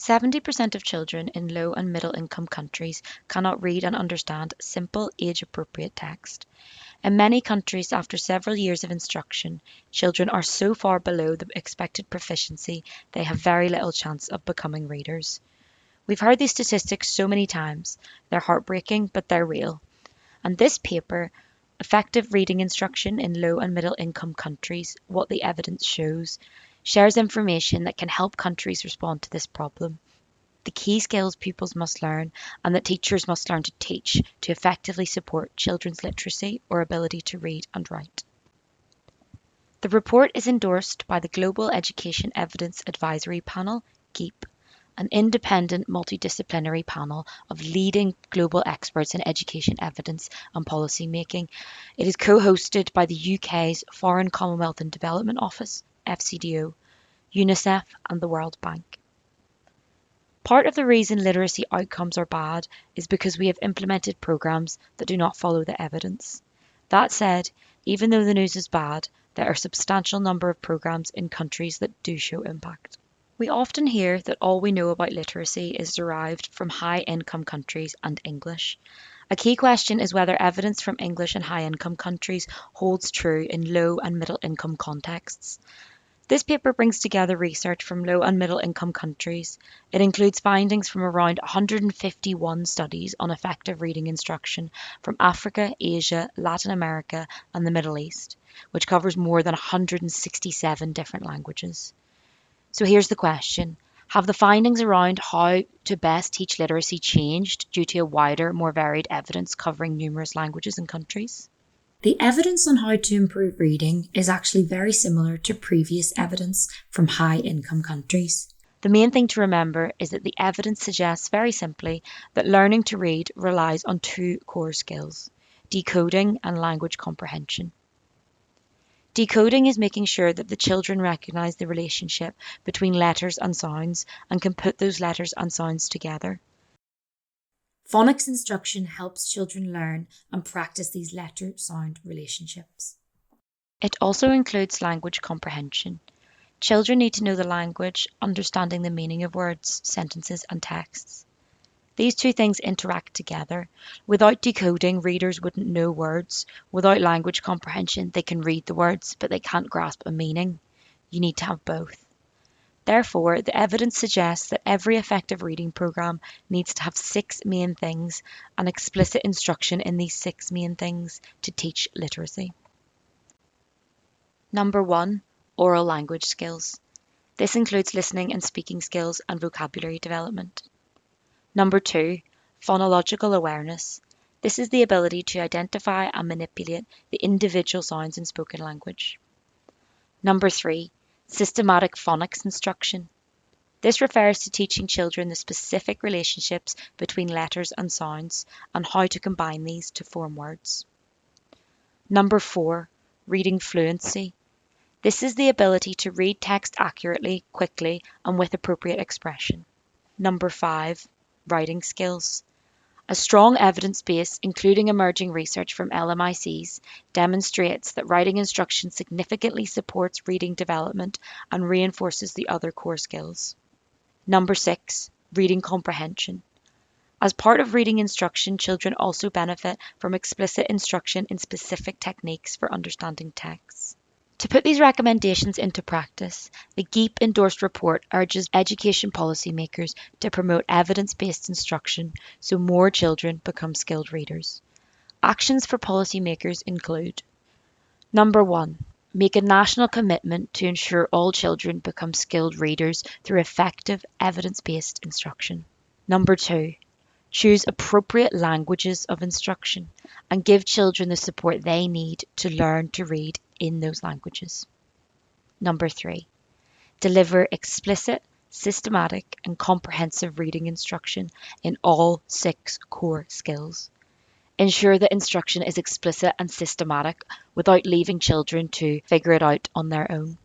70% of children in low and middle income countries cannot read and understand simple, age-appropriate text. In many countries, after several years of instruction, children are so far below the expected proficiency they have very little chance of becoming readers. We've heard these statistics so many times. They're heartbreaking, but they're real. And this paper, Effective Reading Instruction in Low and Middle Income Countries, What the Evidence Shows, shares information that can help countries respond to this problem. The key skills pupils must learn and that teachers must learn to teach to effectively support children's literacy or ability to read and write. The report is endorsed by the Global Education Evidence Advisory Panel, GEEAP, an independent multidisciplinary panel of leading global experts in education evidence and policy making. It is co-hosted by the UK's Foreign Commonwealth and Development Office, FCDO, UNICEF and the World Bank. Part of the reason literacy outcomes are bad is because we have implemented programs that do not follow the evidence. That said, even though the news is bad, there are a substantial number of programs in countries that do show impact. We often hear that all we know about literacy is derived from high-income countries and English. A key question is whether evidence from English and high-income countries holds true in low and middle-income contexts. This paper brings together research from low and middle income countries. It includes findings from around 151 studies on effective reading instruction from Africa, Asia, Latin America and the Middle East, which covers more than 167 different languages. So here's the question. Have the findings around how to best teach literacy changed due to a wider, more varied evidence covering numerous languages and countries? The evidence on how to improve reading is actually very similar to previous evidence from high-income countries. The main thing to remember is that the evidence suggests very simply that learning to read relies on two core skills, decoding and language comprehension. Decoding is making sure that the children recognise the relationship between letters and sounds and can put those letters and sounds together. Phonics instruction helps children learn and practice these letter-sound relationships. It also includes language comprehension. Children need to know the language, understanding the meaning of words, sentences and texts. These two things interact together. Without decoding, readers wouldn't know words. Without language comprehension, they can read the words, but they can't grasp a meaning. You need to have both. Therefore, the evidence suggests that every effective reading programme needs to have 6 main things and explicit instruction in these 6 main things to teach literacy. Number 1, oral language skills. This includes listening and speaking skills and vocabulary development. Number 2, phonological awareness. This is the ability to identify and manipulate the individual sounds in spoken language. Number 3, systematic phonics instruction. This refers to teaching children the specific relationships between letters and sounds and how to combine these to form words. Number 4, reading fluency. This is the ability to read text accurately, quickly, and with appropriate expression. Number 5, writing skills. A strong evidence base, including emerging research from LMICs, demonstrates that writing instruction significantly supports reading development and reinforces the other core skills. Number 6, reading comprehension. As part of reading instruction, children also benefit from explicit instruction in specific techniques for understanding texts. To put these recommendations into practice, the GEEAP endorsed report urges education policymakers to promote evidence-based instruction so more children become skilled readers. Actions for policymakers include: Number 1, make a national commitment to ensure all children become skilled readers through effective evidence-based instruction. Number 2, choose appropriate languages of instruction and give children the support they need to learn to read in those languages. Number 3, deliver explicit, systematic and comprehensive reading instruction in all 6 core skills. Ensure that instruction is explicit and systematic without leaving children to figure it out on their own.